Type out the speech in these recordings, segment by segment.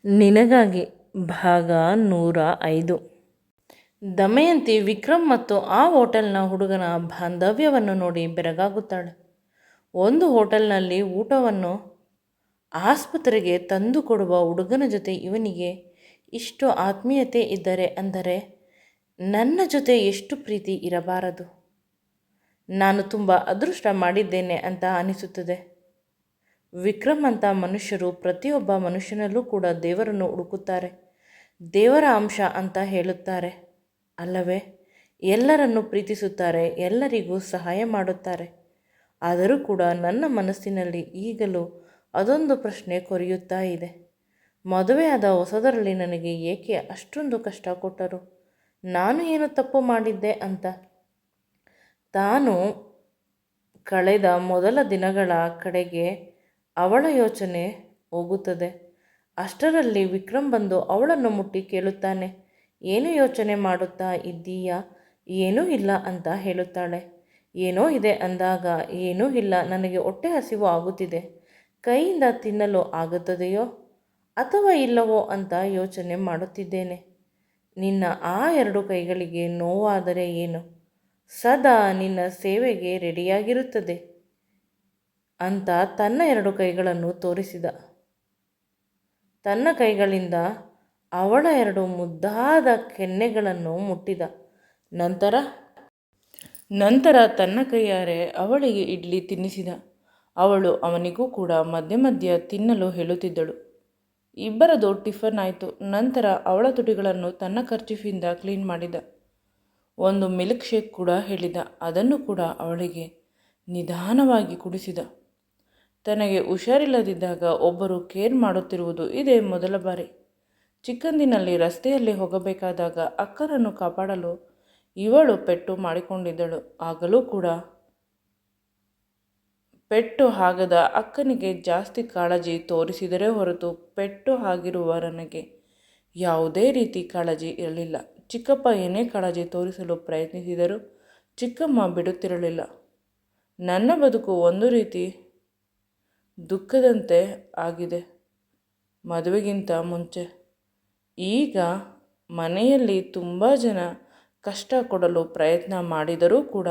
ನಿನಗಾಗಿ ಭಾಗ 105. ದಮಯಂತಿ ವಿಕ್ರಮ್ ಮತ್ತು ಆ ಹೋಟೆಲ್ನ ಹುಡುಗನ ಬಾಂಧವ್ಯವನ್ನು ನೋಡಿ ಬೆರಗಾಗುತ್ತಾಳೆ. ಒಂದು ಹೋಟೆಲ್ನಲ್ಲಿ ಊಟವನ್ನು ಆಸ್ಪತ್ರೆಗೆ ತಂದು ಕೊಡುವ ಹುಡುಗನ ಜೊತೆ ಇವನಿಗೆ ಇಷ್ಟು ಆತ್ಮೀಯತೆ ಇದ್ದರೆ ಅಂದರೆ ನನ್ನ ಜೊತೆ ಎಷ್ಟು ಪ್ರೀತಿ ಇರಬಾರದು. ನಾನು ತುಂಬ ಅದೃಷ್ಟ ಮಾಡಿದ್ದೇನೆ ಅಂತ ಅನಿಸುತ್ತದೆ. ವಿಕ್ರಮ್ ಅಂತ ಮನುಷ್ಯರು ಪ್ರತಿಯೊಬ್ಬ ಮನುಷ್ಯನಲ್ಲೂ ಕೂಡ ದೇವರನ್ನು ಹುಡುಕುತ್ತಾರೆ, ದೇವರ ಅಂಶ ಅಂತ ಹೇಳುತ್ತಾರೆ ಅಲ್ಲವೇ? ಎಲ್ಲರನ್ನು ಪ್ರೀತಿಸುತ್ತಾರೆ, ಎಲ್ಲರಿಗೂ ಸಹಾಯ ಮಾಡುತ್ತಾರೆ. ಆದರೂ ಕೂಡ ನನ್ನ ಮನಸ್ಸಿನಲ್ಲಿ ಈಗಲೂ ಅದೊಂದು ಪ್ರಶ್ನೆ ಕೊರೆಯುತ್ತಾ ಇದೆ. ಮದುವೆಯಾದ ಹೊಸದರಲ್ಲಿ ನನಗೆ ಏಕೆ ಅಷ್ಟೊಂದು ಕಷ್ಟ ಕೊಟ್ಟರು? ನಾನು ಏನು ತಪ್ಪು ಮಾಡಿದ್ದೆ ಅಂತ. ತಾನು ಕಳೆದ ಮೊದಲ ದಿನಗಳ ಕಡೆಗೆ ಅವಳ ಯೋಚನೆ ಹೋಗುತ್ತದೆ. ಅಷ್ಟರಲ್ಲಿ ವಿಕ್ರಮ್ ಬಂದು ಅವಳನ್ನು ಮುಟ್ಟಿ ಕೇಳುತ್ತಾನೆ, ಏನು ಯೋಚನೆ ಮಾಡುತ್ತಾ ಇದ್ದೀಯಾ? ಏನೂ ಇಲ್ಲ ಅಂತ ಹೇಳುತ್ತಾಳೆ. ಏನೋ ಇದೆ ಅಂದಾಗ ಏನೂ ಇಲ್ಲ, ನನಗೆ ಹೊಟ್ಟೆ ಹಸಿವು ಆಗುತ್ತಿದೆ, ಕೈಯಿಂದ ತಿನ್ನಲು ಆಗುತ್ತದೆಯೋ ಅಥವಾ ಇಲ್ಲವೋ ಅಂತ ಯೋಚನೆ ಮಾಡುತ್ತಿದ್ದೇನೆ. ನಿನ್ನ ಆ 2 ಕೈಗಳಿಗೆ ನೋವಾದರೆ ಏನು, ಸದಾ ನಿನ್ನ ಸೇವೆಗೆ ರೆಡಿಯಾಗಿರುತ್ತದೆ ಅಂತ ತನ್ನ 2 ಕೈಗಳನ್ನು ತೋರಿಸಿದ. ತನ್ನ ಕೈಗಳಿಂದ ಅವಳ 2 ಮುದ್ದಾದ ಕೆನ್ನೆಗಳನ್ನು ಮುಟ್ಟಿದ. ನಂತರ ತನ್ನ ಕೈಯಾರೆ ಅವಳಿಗೆ ಇಡ್ಲಿ ತಿನ್ನಿಸಿದ. ಅವಳು ಅವನಿಗೂ ಕೂಡ ಮಧ್ಯೆ ಮಧ್ಯೆ ತಿನ್ನಲು ಹೇಳುತ್ತಿದ್ದಳು. ಇಬ್ಬರದು ಟಿಫನ್ ಆಯಿತು. ನಂತರ ಅವಳ ತುಟಿಗಳನ್ನು ತನ್ನ ಕರ್ಚೀಫಿಂದ ಕ್ಲೀನ್ ಮಾಡಿದ. ಒಂದು ಮಿಲ್ಕ್ ಶೇಕ್ ಕೂಡ ಹೇಳಿದ. ಅದನ್ನು ಕೂಡ ಅವಳಿಗೆ ನಿಧಾನವಾಗಿ ಕುಡಿಸಿದ. ತನಗೆ ಹುಷಾರಿಲ್ಲದಿದ್ದಾಗ ಒಬ್ಬರು ಕೇರ್ ಮಾಡುತ್ತಿರುವುದು ಇದೇ ಮೊದಲ ಬಾರಿ. ಚಿಕ್ಕಂದಿನಲ್ಲಿ ರಸ್ತೆಯಲ್ಲಿ ಹೋಗಬೇಕಾದಾಗ ಅಕ್ಕನನ್ನು ಕಾಪಾಡಲು ಇವಳು ಪೆಟ್ಟು ಮಾಡಿಕೊಂಡಿದ್ದಳು. ಆಗಲೂ ಕೂಡ ಪೆಟ್ಟು ಆಗದ ಅಕ್ಕನಿಗೆ ಜಾಸ್ತಿ ಕಾಳಜಿ ತೋರಿಸಿದರೆ ಹೊರತು ಪೆಟ್ಟು ಆಗಿರುವ ನನಗೆ ಯಾವುದೇ ರೀತಿ ಕಾಳಜಿ ಇರಲಿಲ್ಲ. ಚಿಕ್ಕಪ್ಪ ಏನೇ ಕಾಳಜಿ ತೋರಿಸಲು ಪ್ರಯತ್ನಿಸಿದರೂ ಚಿಕ್ಕಮ್ಮ ಬಿಡುತ್ತಿರಲಿಲ್ಲ. ನನ್ನ ಬದುಕು ಒಂದು ರೀತಿ ದುಃಖದಂತೆ ಆಗಿದೆ ಮದುವೆಗಿಂತ ಮುಂಚೆ. ಈಗ ಮನೆಯಲ್ಲಿ ತುಂಬ ಜನ ಕಷ್ಟ ಕೊಡಲು ಪ್ರಯತ್ನ ಮಾಡಿದರೂ ಕೂಡ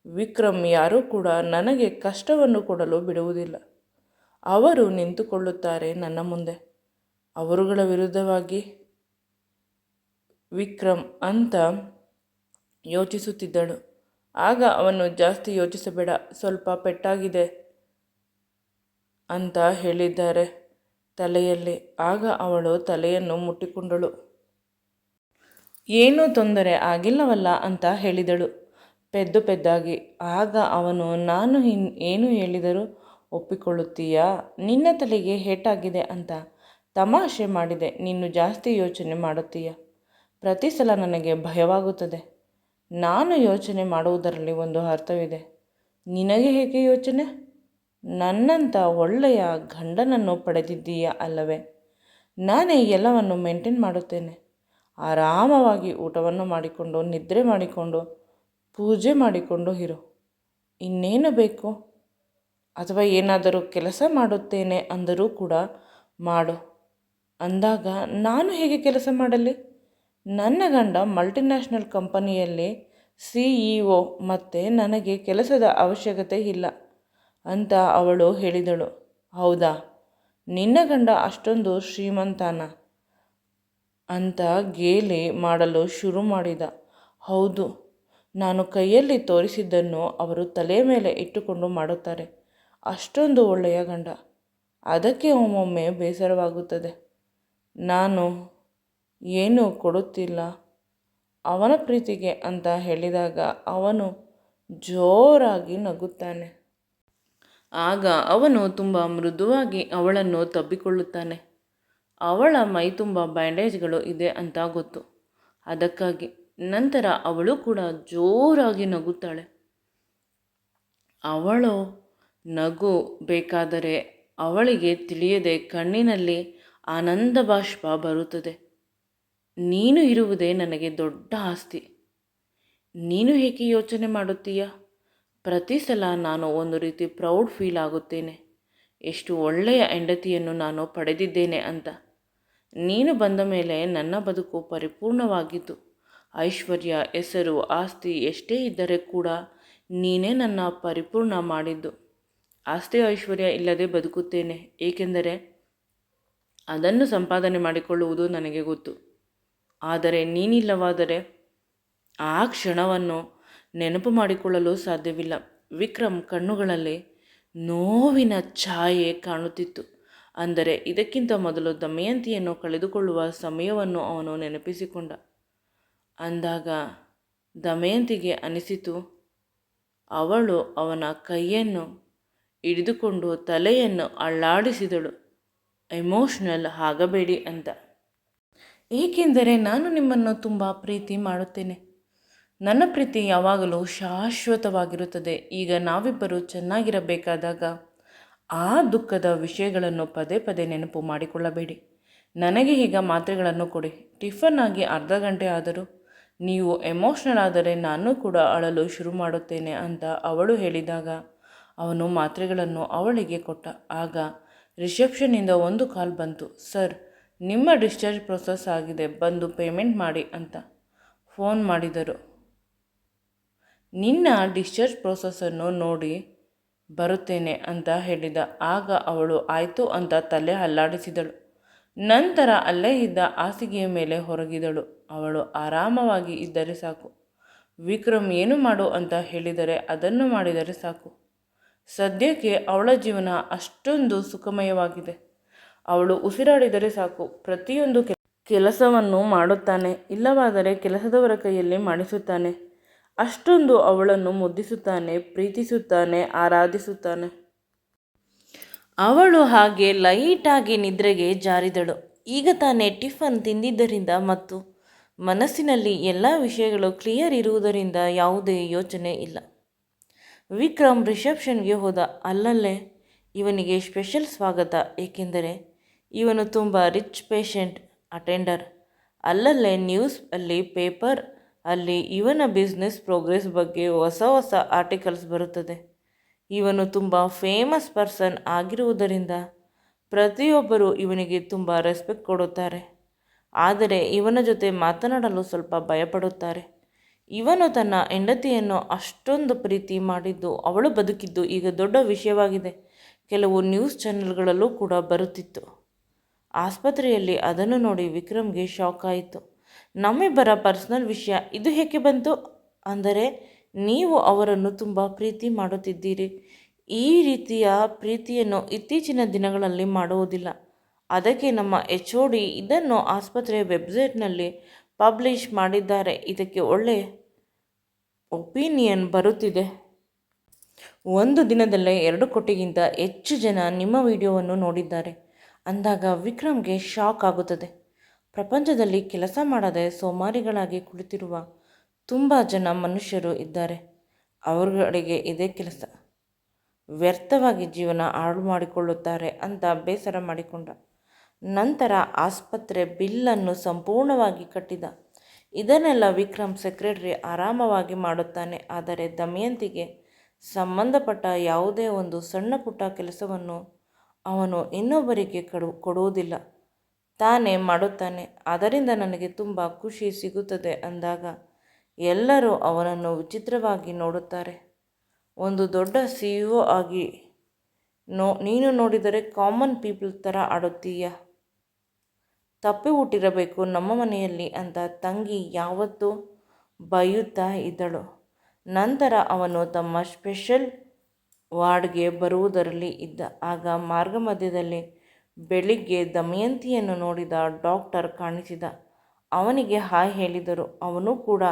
ವಿಕ್ರಮ್ ಯಾರೂ ಕೂಡ ನನಗೆ ಕಷ್ಟವನ್ನು ಕೊಡಲು ಬಿಡುವುದಿಲ್ಲ. ಅವರು ನಿಂತುಕೊಳ್ಳುತ್ತಾರೆ ನನ್ನ ಮುಂದೆ, ಅವರುಗಳ ವಿರುದ್ಧವಾಗಿ. ವಿಕ್ರಮ್ ಅಂತ ಯೋಚಿಸುತ್ತಿದ್ದಳು. ಆಗ ಅವನು ಜಾಸ್ತಿ ಯೋಚಿಸಬೇಡ, ಸ್ವಲ್ಪ ಪೆಟ್ಟಾಗಿದೆ ಅಂತ ಹೇಳಿದ್ದಾರೆ ತಲೆಯಲ್ಲಿ. ಆಗ ಅವಳು ತಲೆಯನ್ನು ಮುಟ್ಟಿಕೊಂಡಳು. ಏನೂ ತೊಂದರೆ ಆಗಿಲ್ಲವಲ್ಲ ಅಂತ ಹೇಳಿದಳು ಪೆದ್ದಾಗಿ. ಆಗ ಅವನು, ನಾನು ಏನು ಹೇಳಿದರೂ ಒಪ್ಪಿಕೊಳ್ಳುತ್ತೀಯಾ? ನಿನ್ನ ತಲೆಗೆ ಏಟಾಗಿದೆ ಅಂತ ತಮಾಷೆ ಮಾಡಿದೆ, ನೀನು ಜಾಸ್ತಿ ಯೋಚನೆ ಮಾಡುತ್ತೀಯ. ಪ್ರತಿ ಸಲ ನನಗೆ ಭಯವಾಗುತ್ತದೆ. ನಾನು ಯೋಚನೆ ಮಾಡುವುದರಲ್ಲಿ ಒಂದು ಅರ್ಥವಿದೆ. ನಿನಗೆ ಹೇಗೆ ಯೋಚನೆ? ನನ್ನಂಥ ಒಳ್ಳೆಯ ಗಂಡನನ್ನು ಪಡೆದಿದ್ದೀಯ ಅಲ್ಲವೇ? ನಾನೇ ಎಲ್ಲವನ್ನು ಮೇಂಟೈನ್ ಮಾಡುತ್ತೇನೆ. ಆರಾಮವಾಗಿ ಊಟವನ್ನು ಮಾಡಿಕೊಂಡು, ನಿದ್ರೆ ಮಾಡಿಕೊಂಡು, ಪೂಜೆ ಮಾಡಿಕೊಂಡು ಇರು. ಇನ್ನೇನು ಬೇಕು? ಅಥವಾ ಏನಾದರೂ ಕೆಲಸ ಮಾಡುತ್ತೇನೆ ಅಂದರೂ ಕೂಡ ಮಾಡು ಅಂದಾಗ ನಾನು ಹೇಗೆ ಕೆಲಸ ಮಾಡಲಿ? ನನ್ನ ಗಂಡ ಮಲ್ಟಿನ್ಯಾಷನಲ್ ಕಂಪನಿಯಲ್ಲಿ CEO, ಮತ್ತು ನನಗೆ ಕೆಲಸದ ಅವಶ್ಯಕತೆ ಇಲ್ಲ ಅಂತ ಅವಳು ಹೇಳಿದಳು. ಹೌದಾ, ನಿನ್ನ ಗಂಡ ಅಷ್ಟೊಂದು ಶ್ರೀಮಂತನ ಅಂತ ಗೇಲಿ ಮಾಡಲು ಶುರು ಮಾಡಿದ. ಹೌದು, ನಾನು ಕೈಯಲ್ಲಿ ತೋರಿಸಿದ್ದನ್ನು ಅವರು ತಲೆಯ ಮೇಲೆ ಇಟ್ಟುಕೊಂಡು ಮಾಡುತ್ತಾರೆ. ಅಷ್ಟೊಂದು ಒಳ್ಳೆಯ ಗಂಡ. ಅದಕ್ಕೆ ಒಮ್ಮೊಮ್ಮೆ ಬೇಸರವಾಗುತ್ತದೆ. ನಾನು ಏನೂ ಕೊಡುತ್ತಿಲ್ಲ ಅವನ ಪ್ರೀತಿಗೆ ಅಂತ ಹೇಳಿದಾಗ ಅವನು ಜೋರಾಗಿ ನಗುತ್ತಾನೆ. ಆಗ ಅವನು ತುಂಬ ಮೃದುವಾಗಿ ಅವಳನ್ನು ತಬ್ಬಿಕೊಳ್ಳುತ್ತಾನೆ. ಅವಳ ಮೈ ತುಂಬ ಬ್ಯಾಂಡೇಜ್ಗಳು ಇದೆ ಅಂತ ಗೊತ್ತು, ಅದಕ್ಕಾಗಿ. ನಂತರ ಅವಳು ಕೂಡ ಜೋರಾಗಿ ನಗುತ್ತಾಳೆ. ಅವಳು ನಗು ಬೇಕಾದರೆ ಅವಳಿಗೆ ತಿಳಿಯದೆ ಕಣ್ಣಿನಲ್ಲಿ ಆನಂದ ಬಾಷ್ಪ ಬರುತ್ತದೆ. ನೀನು ಇರುವುದೇ ನನಗೆ ದೊಡ್ಡ ಆಸ್ತಿ. ನೀನು ಹೇಗೆ ಯೋಚನೆ ಮಾಡುತ್ತೀಯ? ಪ್ರತಿ ಸಲ ನಾನು ಒಂದು ರೀತಿ ಪ್ರೌಡ್ ಫೀಲ್ ಆಗುತ್ತೇನೆ, ಎಷ್ಟು ಒಳ್ಳೆಯ ಹೆಂಡತಿಯನ್ನು ನಾನು ಪಡೆದಿದ್ದೇನೆ ಅಂತ. ನೀನು ಬಂದ ಮೇಲೆ ನನ್ನ ಬದುಕು ಪರಿಪೂರ್ಣವಾಗಿತ್ತು. ಐಶ್ವರ್ಯ, ಹೆಸರು, ಆಸ್ತಿ ಎಷ್ಟೇ ಇದ್ದರೆ ಕೂಡ ನೀನೇ ನನ್ನ ಪರಿಪೂರ್ಣ ಮಾಡಿದ್ದು. ಆಸ್ತಿ ಐಶ್ವರ್ಯ ಇಲ್ಲದೆ ಬದುಕುತ್ತೇನೆ, ಏಕೆಂದರೆ ಅದನ್ನು ಸಂಪಾದನೆ ಮಾಡಿಕೊಳ್ಳುವುದು ನನಗೆ ಗೊತ್ತು. ಆದರೆ ನೀನಿಲ್ಲವಾದರೆ ಆ ಕ್ಷಣವನ್ನು ನೆನಪು ಮಾಡಿಕೊಳ್ಳಲು ಸಾಧ್ಯವಿಲ್ಲ. ವಿಕ್ರಮ್ ಕಣ್ಣುಗಳಲ್ಲಿ ನೋವಿನ ಛಾಯೆ ಕಾಣುತ್ತಿತ್ತು. ಅಂದರೆ ಇದಕ್ಕಿಂತ ಮೊದಲು ದಮಯಂತಿಯನ್ನು ಕಳೆದುಕೊಳ್ಳುವ ಸಮಯವನ್ನು ಅವನು ನೆನಪಿಸಿಕೊಂಡ. ಅಂದಾಗ ದಮಯಂತಿಗೆ ಅನಿಸಿತು, ಅವಳು ಅವನ ಕೈಯನ್ನು ಹಿಡಿದುಕೊಂಡು ತಲೆಯನ್ನು ಅಲ್ಲಾಡಿಸಿದಳು. ಎಮೋಷ್ನಲ್ ಆಗಬೇಡಿ ಅಂತ, ಏಕೆಂದರೆ ನಾನು ನಿಮ್ಮನ್ನು ತುಂಬ ಪ್ರೀತಿ ಮಾಡುತ್ತೇನೆ. ನನ್ನ ಪ್ರೀತಿ ಯಾವಾಗಲೂ ಶಾಶ್ವತವಾಗಿರುತ್ತದೆ. ಈಗ ನಾವಿಬ್ಬರು ಚೆನ್ನಾಗಿರಬೇಕಾದಾಗ ಆ ದುಃಖದ ವಿಷಯಗಳನ್ನು ಪದೇ ಪದೇ ನೆನಪು ಮಾಡಿಕೊಳ್ಳಬೇಡಿ. ನನಗೆ ಈಗ ಮಾತ್ರೆಗಳನ್ನು ಕೊಡಿ. ಟಿಫನ್ ಆಗಿ ಅರ್ಧ ಗಂಟೆ ಆದರೂ ನೀವು ಎಮೋಷ್ನಲ್ ಆದರೆ ನಾನು ಕೂಡ ಅಳಲು ಶುರು ಮಾಡುತ್ತೇನೆ ಅಂತ ಅವಳು ಹೇಳಿದಾಗ ಅವನು ಮಾತ್ರೆಗಳನ್ನು ಅವಳಿಗೆ ಕೊಟ್ಟ. ಆಗ ರಿಸೆಪ್ಷನ್ನಿಂದ ಒಂದು ಕಾಲ್ ಬಂತು. ಸರ್, ನಿಮ್ಮ ಡಿಸ್ಚಾರ್ಜ್ ಪ್ರೊಸೆಸ್ ಆಗಿದೆ, ಬಂದು ಪೇಮೆಂಟ್ ಮಾಡಿ ಅಂತ ಫೋನ್ ಮಾಡಿದರು. ನಿನ್ನ ಡಿಸ್ಚಾರ್ಜ್ ಪ್ರೊಸೆಸನ್ನು ನೋಡಿ ಬರುತ್ತೇನೆ ಅಂತ ಹೇಳಿದ. ಆಗ ಅವಳು ಆಯಿತು ಅಂತ ತಲೆ ಅಲ್ಲಾಡಿಸಿದಳು. ನಂತರ ಅಲ್ಲೇ ಇದ್ದ ಹಾಸಿಗೆಯ ಮೇಲೆ ಹೊರಗಿದಳು. ಅವಳು ಆರಾಮವಾಗಿ ಇದ್ದರೆ ಸಾಕು. ವಿಕ್ರಮ್ ಏನು ಮಾಡು ಅಂತ ಹೇಳಿದರೆ ಅದನ್ನು ಮಾಡಿದರೆ ಸಾಕು. ಸದ್ಯಕ್ಕೆ ಅವಳ ಜೀವನ ಅಷ್ಟೊಂದು ಸುಖಮಯವಾಗಿದೆ. ಅವಳು ಉಸಿರಾಡಿದರೆ ಸಾಕು. ಪ್ರತಿಯೊಂದು ಕೆಲಸವನ್ನು ಮಾಡುತ್ತಾನೆ, ಇಲ್ಲವಾದರೆ ಕೆಲಸದವರ ಕೈಯಲ್ಲಿ ಮಾಡಿಸುತ್ತಾನೆ. ಅಷ್ಟೊಂದು ಅವಳನ್ನು ಮುದ್ದಿಸುತ್ತಾನೆ, ಪ್ರೀತಿಸುತ್ತಾನೆ, ಆರಾಧಿಸುತ್ತಾನೆ. ಅವಳು ಹಾಗೆ ಲೈಟಾಗಿ ನಿದ್ರೆಗೆ ಜಾರಿದಳು. ಈಗ ತಾನೇ ಟಿಫನ್ ತಿಂದಿದ್ದರಿಂದ ಮತ್ತು ಮನಸ್ಸಿನಲ್ಲಿ ಎಲ್ಲ ವಿಷಯಗಳು ಕ್ಲಿಯರ್ ಇರುವುದರಿಂದ ಯಾವುದೇ ಯೋಚನೆ ಇಲ್ಲ. ವಿಕ್ರಮ್ ರಿಸೆಪ್ಷನ್ಗೆ ಹೋದ. ಅಲ್ಲಲ್ಲೇ ಇವನಿಗೆ ಸ್ಪೆಷಲ್ ಸ್ವಾಗತ, ಏಕೆಂದರೆ ಇವನು ತುಂಬ ರಿಚ್ ಪೇಷಂಟ್ ಅಟೆಂಡರ್. ಅಲ್ಲಲ್ಲೇ ನ್ಯೂಸ್ ಅಲ್ಲಿ, ಪೇಪರ್ ಅಲ್ಲಿ ಇವನ ಬಿಸ್ನೆಸ್ ಪ್ರೋಗ್ರೆಸ್ ಬಗ್ಗೆ ಹೊಸ ಹೊಸ ಆರ್ಟಿಕಲ್ಸ್ ಬರುತ್ತದೆ. ಇವನು ತುಂಬ ಫೇಮಸ್ ಪರ್ಸನ್ ಆಗಿರುವುದರಿಂದ ಪ್ರತಿಯೊಬ್ಬರು ಇವನಿಗೆ ತುಂಬ ರೆಸ್ಪೆಕ್ಟ್ ಕೊಡುತ್ತಾರೆ. ಆದರೆ ಇವನ ಜೊತೆ ಮಾತನಾಡಲು ಸ್ವಲ್ಪ ಭಯಪಡುತ್ತಾರೆ. ಇವನು ತನ್ನ ಹೆಂಡತಿಯನ್ನು ಅಷ್ಟೊಂದು ಪ್ರೀತಿ ಮಾಡಿದ್ದು, ಅವಳು ಬದುಕಿದ್ದು ಈಗ ದೊಡ್ಡ ವಿಷಯವಾಗಿದೆ. ಕೆಲವು ನ್ಯೂಸ್ ಚಾನೆಲ್ಗಳಲ್ಲೂ ಕೂಡ ಬರುತ್ತಿತ್ತು. ಆಸ್ಪತ್ರೆಯಲ್ಲಿ ಅದನ್ನು ನೋಡಿ ವಿಕ್ರಮ್ಗೆ ಶಾಕ್ ಆಯಿತು. ನಮ್ಮಿಬ್ಬರ ಪರ್ಸನಲ್ ವಿಷಯ ಇದು ಹೇಗೆ ಬಂತು? ಅಂದರೆ ನೀವು ಅವರನ್ನು ತುಂಬ ಪ್ರೀತಿ ಮಾಡುತ್ತಿದ್ದೀರಿ. ಈ ರೀತಿಯ ಪ್ರೀತಿಯನ್ನು ಇತ್ತೀಚಿನ ದಿನಗಳಲ್ಲಿ ಮಾಡುವುದಿಲ್ಲ. ಅದಕ್ಕೆ ನಮ್ಮ HOD ಇದನ್ನು ಆಸ್ಪತ್ರೆಯ ವೆಬ್ಸೈಟ್ನಲ್ಲಿ ಪಬ್ಲಿಷ್ ಮಾಡಿದ್ದಾರೆ. ಇದಕ್ಕೆ ಒಳ್ಳೆ ಒಪಿನಿಯನ್ ಬರುತ್ತಿದೆ. ಒಂದು ದಿನದಲ್ಲೇ 2 ಕೋಟಿಗಿಂತ ಹೆಚ್ಚು ಜನ ನಿಮ್ಮ ವಿಡಿಯೋವನ್ನು ನೋಡಿದ್ದಾರೆ ಅಂದಾಗ ವಿಕ್ರಮ್ಗೆ ಶಾಕ್ ಆಗುತ್ತದೆ. ಪ್ರಪಂಚದಲ್ಲಿ ಕೆಲಸ ಮಾಡದೆ ಸೋಮಾರಿಗಳಾಗಿ ಕುಳಿತಿರುವ ತುಂಬ ಜನ ಮನುಷ್ಯರು ಇದ್ದಾರೆ. ಅವರುಗಳಿಗೆ ಇದೇ ಕೆಲಸ. ವ್ಯರ್ಥವಾಗಿ ಜೀವನ ಹಾಳು ಮಾಡಿಕೊಳ್ಳುತ್ತಾರೆ ಅಂತ ಬೇಸರ ಮಾಡಿಕೊಂಡ. ನಂತರ ಆಸ್ಪತ್ರೆ ಬಿಲ್ಲನ್ನು ಸಂಪೂರ್ಣವಾಗಿ ಕಟ್ಟಿದ. ಇದನ್ನೆಲ್ಲ ವಿಕ್ರಮ್ ಸೆಕ್ರೆಟರಿ ಆರಾಮವಾಗಿ ಮಾಡುತ್ತಾನೆ. ಆದರೆ ದಮಯಂತಿಗೆ ಸಂಬಂಧಪಟ್ಟ ಯಾವುದೇ ಒಂದು ಸಣ್ಣ ಪುಟ್ಟ ಕೆಲಸವನ್ನು ಅವನು ಇನ್ನೊಬ್ಬರಿಗೆ ಕೊಡುವುದಿಲ್ಲ, ತಾನೇ ಮಾಡುತ್ತಾನೆ. ಅದರಿಂದ ನನಗೆ ತುಂಬ ಖುಷಿ ಸಿಗುತ್ತದೆ ಅಂದಾಗ ಎಲ್ಲರೂ ಅವನನ್ನು ವಿಚಿತ್ರವಾಗಿ ನೋಡುತ್ತಾರೆ. ಒಂದು ದೊಡ್ಡ CEO ಆಗಿ ನೀನು ನೋಡಿದರೆ ಕಾಮನ್ ಪೀಪಲ್ ಥರ ಆಡುತ್ತೀಯ. ತಪ್ಪಿ ಹುಟ್ಟಿರಬೇಕು ನಮ್ಮ ಮನೆಯಲ್ಲಿ ಅಂತ ತಂಗಿ ಯಾವತ್ತೂ ಬೈಯುತ್ತಾ ಇದ್ದಳು. ನಂತರ ಅವನು ತಮ್ಮ ಸ್ಪೆಷಲ್ ವಾರ್ಡ್ಗೆ ಬರುವುದರಲ್ಲಿ ಇದ್ದ. ಆಗ ಮಾರ್ಗ ಮಧ್ಯದಲ್ಲಿ ಬೆಳಿಗ್ಗೆ ದಮಯಂತಿಯನ್ನು ನೋಡಿದ ಡಾಕ್ಟರ್ ಕಾಣಿಸಿದ. ಅವನಿಗೆ ಹಾಯ್ ಹೇಳಿದರು. ಅವನು ಕೂಡ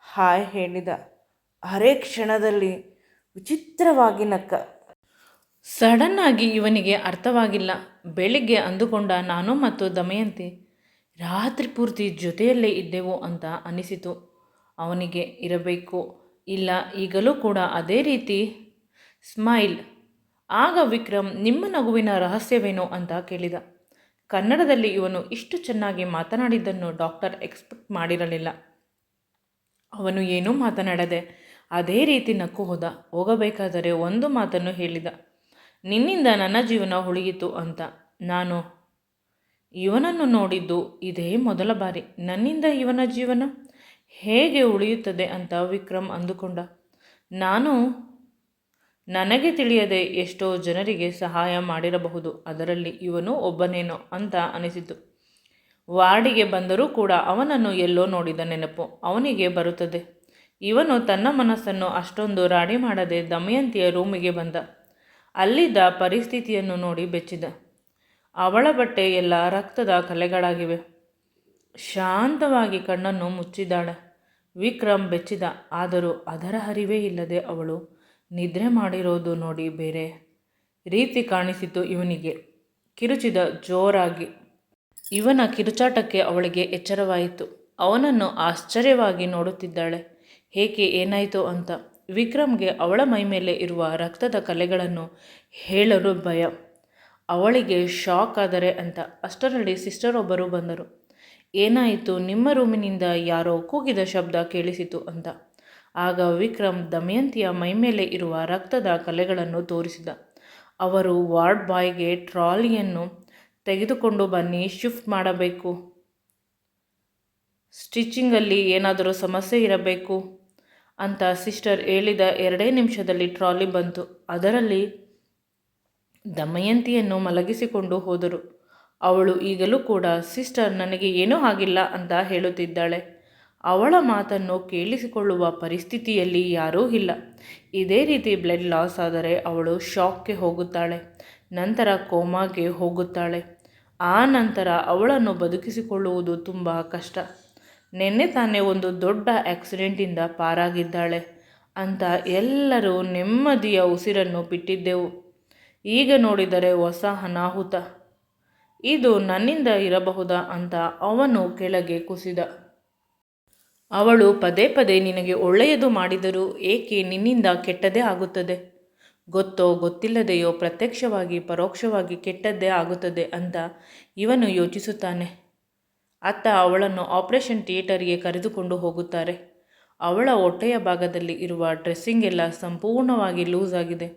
ಹಾಯ್ ಹೇಳಿದ. ಅರೆ ಕ್ಷಣದಲ್ಲಿ ವಿಚಿತ್ರವಾಗಿ ನಕ್ಕ. ಸಡನ್ನಾಗಿ ಇವನಿಗೆ ಅರ್ಥವಾಗಿಲ್ಲ. ಬೆಳಿಗ್ಗೆ ಅಂದುಕೊಂಡ ನಾನು ಮತ್ತು ದಮಯಂತಿ ರಾತ್ರಿ ಪೂರ್ತಿ ಜೊತೆಯಲ್ಲೇ ಇದ್ದೆವು ಅಂತ ಅನಿಸಿತು ಅವನಿಗೆ. ಇರಬೇಕು, ಇಲ್ಲ ಈಗಲೂ ಕೂಡ ಅದೇ ರೀತಿ ಸ್ಮೈಲ್. ಆಗ ವಿಕ್ರಮ್ ನಿಮ್ಮ ನಗುವಿನ ರಹಸ್ಯವೇನು ಅಂತ ಕೇಳಿದ. ಕನ್ನಡದಲ್ಲಿ ಇವನು ಇಷ್ಟು ಚೆನ್ನಾಗಿ ಮಾತನಾಡಿದ್ದನ್ನು ಡಾಕ್ಟರ್ ಎಕ್ಸ್ಪೆಕ್ಟ್ ಮಾಡಿರಲಿಲ್ಲ. ಅವನು ಏನೂ ಮಾತನಾಡದೆ ಅದೇ ರೀತಿ ನಕ್ಕು ಹೋದ. ಹೋಗಬೇಕಾದರೆ ಒಂದು ಮಾತನ್ನು ಹೇಳಿದ, ನಿನ್ನಿಂದ ನನ್ನ ಜೀವನ ಉಳಿಯಿತು ಅಂತ. ನಾನು ಇವನನ್ನು ನೋಡಿದ್ದು ಇದೇ ಮೊದಲ ಬಾರಿ. ನನ್ನಿಂದ ಇವನ ಜೀವನ ಹೇಗೆ ಉಳಿಯುತ್ತದೆ ಅಂತ ವಿಕ್ರಮ್ ಅಂದುಕೊಂಡ. ನನಗೆ ತಿಳಿಯದೆ ಎಷ್ಟೋ ಜನರಿಗೆ ಸಹಾಯ ಮಾಡಿರಬಹುದು, ಅದರಲ್ಲಿ ಇವನು ಒಬ್ಬನೇನೋ ಅಂತ ಅನಿಸಿತು. ವಾರ್ಡಿಗೆ ಬಂದರೂ ಕೂಡ ಅವನನ್ನು ಎಲ್ಲೋ ನೋಡಿದ ನೆನಪು ಅವನಿಗೆ ಬರುತ್ತದೆ. ಇವನು ತನ್ನ ಮನಸ್ಸನ್ನು ಅಷ್ಟೊಂದು ರಾಡಿ ಮಾಡದೆ ದಮಯಂತಿಯ ರೂಮಿಗೆ ಬಂದ. ಅಲ್ಲಿದ್ದ ಪರಿಸ್ಥಿತಿಯನ್ನು ನೋಡಿ ಬೆಚ್ಚಿದ. ಅವಳ ಬಟ್ಟೆ ಎಲ್ಲ ರಕ್ತದ ಕಲೆಗಳಾಗಿವೆ. ಶಾಂತವಾಗಿ ಕಣ್ಣನ್ನು ಮುಚ್ಚಿದ್ದಾಳೆ. ವಿಕ್ರಮ್ ಬೆಚ್ಚಿದ. ಆದರೂ ಅದರ ಅರಿವೇ ಇಲ್ಲದೆ ಅವಳು ನಿದ್ರೆ ಮಾಡಿರೋದು ನೋಡಿ ಬೇರೆ ರೀತಿ ಕಾಣಿಸಿತು ಇವನಿಗೆ. ಕಿರುಚಿದ ಜೋರಾಗಿ. ಇವನ ಕಿರುಚಾಟಕ್ಕೆ ಅವಳಿಗೆ ಎಚ್ಚರವಾಯಿತು. ಅವನನ್ನು ಆಶ್ಚರ್ಯವಾಗಿ ನೋಡುತ್ತಿದ್ದಾಳೆ. ಏಕೆ, ಏನಾಯಿತು ಅಂತ. ವಿಕ್ರಮ್ಗೆ ಅವಳ ಮೈಮೇಲೆ ಇರುವ ರಕ್ತದ ಕಲೆಗಳನ್ನು ಹೇಳಲು ಭಯ. ಅವಳಿಗೆ ಶಾಕ್ ಆದರೆ ಅಂತ. ಅಷ್ಟರಲ್ಲಿ ಸಿಸ್ಟರ್ ಒಬ್ಬರು ಬಂದರು. ಏನಾಯಿತು, ನಿಮ್ಮ ರೂಮಿನಿಂದ ಯಾರೋ ಕೂಗಿದ ಶಬ್ದ ಕೇಳಿಸಿತು ಅಂತ. ಆಗ ವಿಕ್ರಮ್ ದಮಯಂತಿಯ ಮೈಮೇಲೆ ಇರುವ ರಕ್ತದ ಕಲೆಗಳನ್ನು ತೋರಿಸಿದ. ಅವರು ವಾರ್ಡ್ ಬಾಯ್ಗೆ ಟ್ರಾಲಿಯನ್ನು ತೆಗೆದುಕೊಂಡು ಬನ್ನಿ, ಶಿಫ್ಟ್ ಮಾಡಬೇಕು, ಸ್ಟಿಚಿಂಗಲ್ಲಿ ಏನಾದರೂ ಸಮಸ್ಯೆ ಇರಬೇಕು ಅಂತ ಸಿಸ್ಟರ್ ಹೇಳಿದ 2 ನಿಮಿಷದಲ್ಲಿ ಟ್ರಾಲಿ ಬಂತು. ಅದರಲ್ಲಿ ದಮಯಂತಿಯನ್ನು ಮಲಗಿಸಿಕೊಂಡು ಹೋದರು. ಅವಳು ಈಗಲೂ ಕೂಡ ಸಿಸ್ಟರ್ ನನಗೆ ಏನೂ ಆಗಿಲ್ಲ ಅಂತ ಹೇಳುತ್ತಿದ್ದಾಳೆ. ಅವಳ ಮಾತನ್ನು ಕೇಳಿಸಿಕೊಳ್ಳುವ ಪರಿಸ್ಥಿತಿಯಲ್ಲಿ ಯಾರೂ ಇಲ್ಲ. ಇದೇ ರೀತಿ ಬ್ಲಡ್ ಲಾಸ್ ಆದರೆ ಅವಳು ಶಾಕ್ಗೆ ಹೋಗುತ್ತಾಳೆ, ನಂತರ ಕೋಮಾಗೆ ಹೋಗುತ್ತಾಳೆ. ಆ ನಂತರ ಅವಳನ್ನು ಬದುಕಿಸಿಕೊಳ್ಳುವುದು ತುಂಬ ಕಷ್ಟ. ನಿನ್ನೆ ತಾನೇ ಒಂದು ದೊಡ್ಡ ಆಕ್ಸಿಡೆಂಟಿಂದ ಪಾರಾಗಿದ್ದಾಳೆ ಅಂತ ಎಲ್ಲರೂ ನೆಮ್ಮದಿಯ ಉಸಿರನ್ನು ಬಿಟ್ಟಿದ್ದೆವು. ಈಗ ನೋಡಿದರೆ ಹೊಸ ಅನಾಹುತ. ಇದು ನನ್ನಿಂದ ಇರಬಹುದಾ ಅಂತ ಅವನು ಕೆಳಗೆ ಕುಸಿದ. ಅವಳು ಪದೇ ಪದೇ ನಿನಗೆ ಒಳ್ಳೆಯದು ಮಾಡಿದರೂ ಏಕೆ ನಿನ್ನಿಂದ ಕೆಟ್ಟದ್ದೇ ಆಗುತ್ತದೆ, ಗೊತ್ತೋ ಗೊತ್ತಿಲ್ಲದೆಯೋ ಪ್ರತ್ಯಕ್ಷವಾಗಿ ಪರೋಕ್ಷವಾಗಿ ಕೆಟ್ಟದ್ದೇ ಆಗುತ್ತದೆ ಅಂತ ಇವನು ಯೋಚಿಸುತ್ತಾನೆ. ಅತ್ತ ಅವಳನ್ನು ಆಪರೇಷನ್ ಥಿಯೇಟರ್ಗೆ ಕರೆದುಕೊಂಡು ಹೋಗುತ್ತಾರೆ. ಅವಳ ಹೊಟ್ಟೆಯ ಭಾಗದಲ್ಲಿ ಇರುವ ಡ್ರೆಸ್ಸಿಂಗ್ ಎಲ್ಲ ಸಂಪೂರ್ಣವಾಗಿ ಲೂಸ್ ಆಗಿದೆ.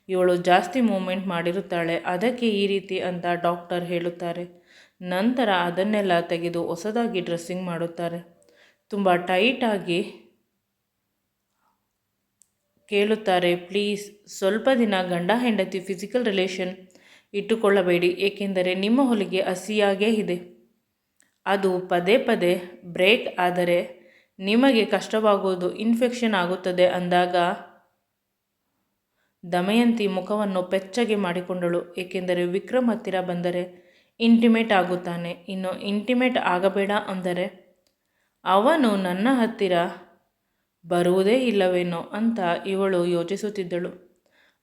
ಇವಳು ಜಾಸ್ತಿ ಮೂವ್ಮೆಂಟ್ ಮಾಡಿರುತ್ತಾಳೆ, ಅದಕ್ಕೆ ಈ ರೀತಿ ಅಂತ ಡಾಕ್ಟರ್ ಹೇಳುತ್ತಾರೆ. ನಂತರ ಅದನ್ನೆಲ್ಲ ತೆಗೆದು ಹೊಸದಾಗಿ ಡ್ರೆಸ್ಸಿಂಗ್ ಮಾಡುತ್ತಾರೆ. ತುಂಬ ಟೈಟಾಗಿ ಕೇಳುತ್ತಾರೆ, ಪ್ಲೀಸ್ ಸ್ವಲ್ಪ ದಿನ ಗಂಡ ಹೆಂಡತಿ ಫಿಸಿಕಲ್ ರಿಲೇಷನ್ ಇಟ್ಟುಕೊಳ್ಳಬೇಡಿ, ಏಕೆಂದರೆ ನಿಮ್ಮ ಹೊಲಿಗೆ ಹಸಿಯಾಗೇ ಇದೆ. ಅದು ಪದೇ ಪದೇ ಬ್ರೇಕ್ ಆದರೆ ನಿಮಗೆ ಕಷ್ಟವಾಗುವುದು, ಇನ್ಫೆಕ್ಷನ್ ಆಗುತ್ತದೆ ಅಂದಾಗ ದಮಯಂತಿ ಮುಖವನ್ನು ಬೆಚ್ಚಗೆ ಮಾಡಿಕೊಂಡಳು. ಏಕೆಂದರೆ ವಿಕ್ರಮ್ ಹತ್ತಿರ ಬಂದರೆ ಇಂಟಿಮೇಟ್ ಆಗುತ್ತಾನೆ, ಇನ್ನು ಇಂಟಿಮೇಟ್ ಆಗಬೇಡ ಅಂದರೆ ಅವನು ನನ್ನ ಹತ್ತಿರ ಬರುವುದೇ ಇಲ್ಲವೇನೋ ಅಂತ ಇವಳು ಯೋಚಿಸುತ್ತಿದ್ದಳು.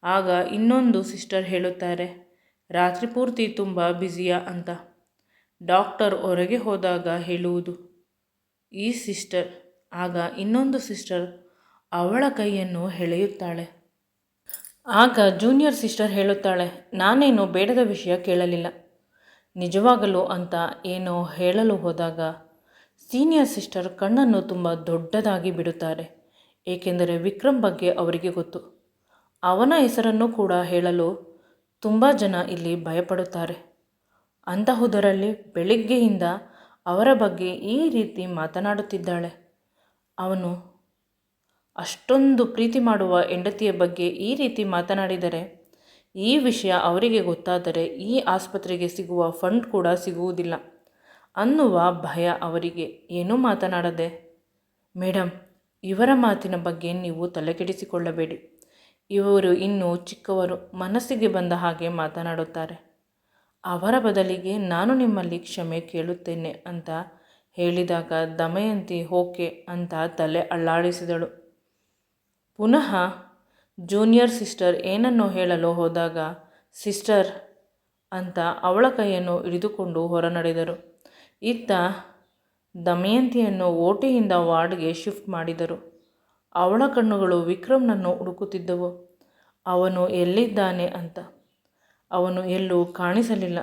ಆಗ ಇನ್ನೊಂದು ಸಿಸ್ಟರ್ ಹೇಳುತ್ತಾರೆ, ರಾತ್ರಿ ಪೂರ್ತಿ ತುಂಬ ಬ್ಯುಸಿಯಾ ಅಂತ. ಡಾಕ್ಟರ್ ಹೊರಗೆ ಹೋದಾಗ ಹೇಳುವುದು ಈ ಸಿಸ್ಟರ್. ಆಗ ಇನ್ನೊಂದು ಸಿಸ್ಟರ್ ಅವಳ ಕೈಯನ್ನು ಎಳೆಯುತ್ತಾಳೆ. ಆಗ ಜೂನಿಯರ್ ಸಿಸ್ಟರ್ ಹೇಳುತ್ತಾಳೆ, ನಾನೇನು ಬೇಡದ ವಿಷಯ ಕೇಳಲಿಲ್ಲ, ನಿಜವಾಗಲು ಅಂತ ಏನೋ ಹೇಳಲು ಹೋದಾಗ ಸೀನಿಯರ್ ಸಿಸ್ಟರ್ ಕಣ್ಣನ್ನು ತುಂಬ ದೊಡ್ಡದಾಗಿ ಬಿಡುತ್ತಾರೆ. ಏಕೆಂದರೆ ವಿಕ್ರಮ್ ಬಗ್ಗೆ ಅವರಿಗೆ ಗೊತ್ತು. ಅವನ ಹೆಸರನ್ನು ಕೂಡ ಹೇಳಲು ತುಂಬ ಜನ ಇಲ್ಲಿ ಭಯಪಡುತ್ತಾರೆ. ಅಂತಹುದರಲ್ಲಿ ಬೆಳಿಗ್ಗೆಯಿಂದ ಅವರ ಬಗ್ಗೆ ಈ ರೀತಿ ಮಾತನಾಡುತ್ತಿದ್ದಾಳೆ. ಅವನು ಅಷ್ಟೊಂದು ಪ್ರೀತಿ ಮಾಡುವ ಹೆಂಡತಿಯ ಬಗ್ಗೆ ಈ ರೀತಿ ಮಾತನಾಡಿದರೆ, ಈ ವಿಷಯ ಅವರಿಗೆ ಗೊತ್ತಾದರೆ ಈ ಆಸ್ಪತ್ರೆಗೆ ಸಿಗುವ ಫಂಡ್ ಕೂಡ ಸಿಗುವುದಿಲ್ಲ ಅನ್ನುವ ಭಯ ಅವರಿಗೆ. ಏನೂ ಮಾತನಾಡದೆ, ಮೇಡಮ್, ಇವರ ಮಾತಿನ ಬಗ್ಗೆ ನೀವು ತಲೆಕೆಡಿಸಿಕೊಳ್ಳಬೇಡಿ, ಇವರು ಇನ್ನೂ ಚಿಕ್ಕವರು, ಮನಸ್ಸಿಗೆ ಬಂದ ಹಾಗೆ ಮಾತನಾಡುತ್ತಾರೆ. ಅವರ ಬದಲಿಗೆ ನಾನು ನಿಮ್ಮಲ್ಲಿ ಕ್ಷಮೆ ಕೇಳುತ್ತೇನೆ ಅಂತ ಹೇಳಿದಾಗ ದಮಯಂತಿ ಓಕೆ ಅಂತ ತಲೆ ಅಲ್ಲಾಡಿಸಿದಳು. ಪುನಃ ಜೂನಿಯರ್ ಸಿಸ್ಟರ್ ಏನನ್ನೋ ಹೇಳಲು ಹೋದಾಗ ಸಿಸ್ಟರ್ ಅಂತ ಅವಳ ಕೈಯನ್ನು ಹಿಡಿದುಕೊಂಡು ಹೊರ ನಡೆದರು. ಇತ್ತ ದಮಯಂತಿಯನ್ನು ಓಟಿಯಿಂದ ವಾರ್ಡ್ಗೆ ಶಿಫ್ಟ್ ಮಾಡಿದರು. ಅವಳ ಕಣ್ಣುಗಳು ವಿಕ್ರಮ್ನನ್ನು ಹುಡುಕುತ್ತಿದ್ದವು. ಅವನು ಎಲ್ಲಿದ್ದಾನೆ ಅಂತ. ಅವನು ಎಲ್ಲೂ ಕಾಣಿಸಲಿಲ್ಲ.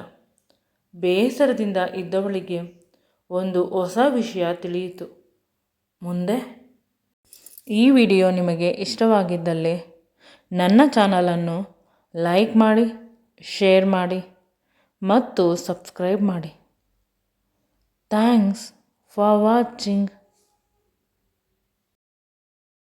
ಬೇಸರದಿಂದ ಇದ್ದವಳಿಗೆ ಒಂದು ಹೊಸ ವಿಷಯ ತಿಳಿಯಿತು. ಮುಂದೆ ಈ ವಿಡಿಯೋ ನಿಮಗೆ ಇಷ್ಟವಾಗಿದ್ದಲ್ಲಿ ನನ್ನ ಚಾನಲನ್ನು ಲೈಕ್ ಮಾಡಿ, ಶೇರ್ ಮಾಡಿ ಮತ್ತು ಸಬ್ಸ್ಕ್ರೈಬ್ ಮಾಡಿ. Thanks for watching.